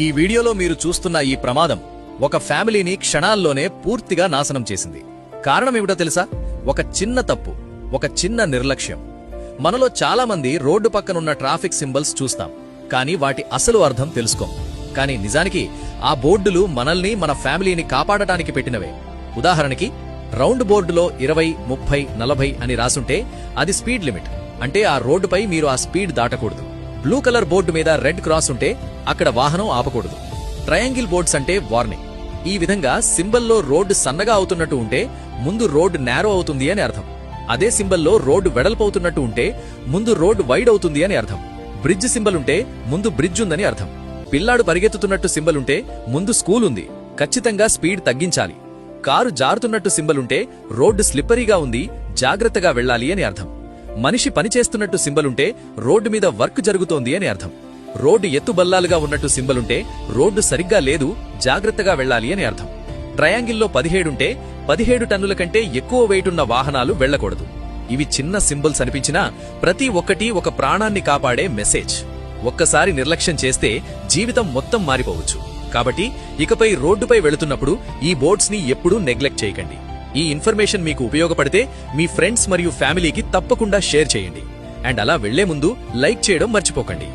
ఈ వీడియోలో మీరు చూస్తున్న ఈ ప్రమాదం ఒక ఫ్యామిలీని క్షణాల్లోనే పూర్తిగా నాశనం చేసింది. కారణమేమిటో తెలుసా? ఒక చిన్న తప్పు, ఒక చిన్న నిర్లక్ష్యం. మనలో చాలా మంది రోడ్డు పక్కనున్న ట్రాఫిక్ సింబల్స్ చూస్తాం, కానీ వాటి అసలు అర్థం తెలుసుకోం. కానీ నిజానికి ఆ బోర్డులు మనల్ని, మన ఫ్యామిలీని కాపాడటానికి పెట్టినవే. ఉదాహరణకి, రౌండ్ బోర్డులో 20, 30, 40 అని రాసుంటే అది స్పీడ్ లిమిట్, అంటే ఆ రోడ్డుపై మీరు ఆ స్పీడ్ దాటకూడదు. బ్లూ కలర్ బోర్డు మీద రెడ్ క్రాస్ ఉంటే అక్కడ వాహనం ఆపకూడదు. ట్రయాంగిల్ బోర్డ్స్ అంటే వార్నింగ్. ఈ విధంగా సింబల్లో రోడ్డు సన్నగా అవుతున్నట్టు ఉంటే ముందు రోడ్డు నేరో అవుతుంది అని అర్థం. అదే సింబల్లో రోడ్డు వెడల్పవుతున్నట్టు ఉంటే ముందు రోడ్డు వైడ్ అవుతుంది అని అర్థం. బ్రిడ్జ్ సింబల్ ఉంటే ముందు బ్రిడ్జ్ ఉందని అర్థం. పిల్లాడు పరిగెత్తుతున్నట్టు సింబల్ ఉంటే ముందు స్కూల్ ఉంది, ఖచ్చితంగా స్పీడ్ తగ్గించాలి. కారు జారుతున్నట్టు సింబల్ ఉంటే రోడ్డు స్లిప్పరీగా ఉంది, జాగ్రత్తగా వెళ్లాలి అని అర్థం. మనిషి పనిచేస్తున్నట్టు సింబల్ ఉంటే రోడ్డు మీద వర్క్ జరుగుతోంది అని అర్థం. రోడ్డు ఎత్తుబల్లాలుగా ఉన్నట్టు సింబల్ ఉంటే రోడ్డు సరిగ్గా లేదు, జాగ్రత్తగా వెళ్లాలి అని అర్థం. ట్రయాంగిల్లో 17 ఉంటే 17 టన్నుల కంటే ఎక్కువ వెయిట్ ఉన్న వాహనాలు వెళ్లకూడదు. ఇవి చిన్న సింబల్స్ అనిపించినా ప్రతి ఒక్కటి ఒక ప్రాణాన్ని కాపాడే మెసేజ్. ఒక్కసారి నిర్లక్ష్యం చేస్తే జీవితం మొత్తం మారిపోవచ్చు. కాబట్టి ఇకపై రోడ్డుపై వెళుతున్నప్పుడు ఈ బోర్డ్స్ ని ఎప్పుడూ నెగ్లెక్ట్ చేయకండి. ఈ ఇన్ఫర్మేషన్ మీకు ఉపయోగపడితే మీ ఫ్రెండ్స్ మరియు ఫ్యామిలీకి తప్పకుండా షేర్ చేయండి. అండ్ అలా వెళ్లే ముందు లైక్ చేయడం మర్చిపోకండి.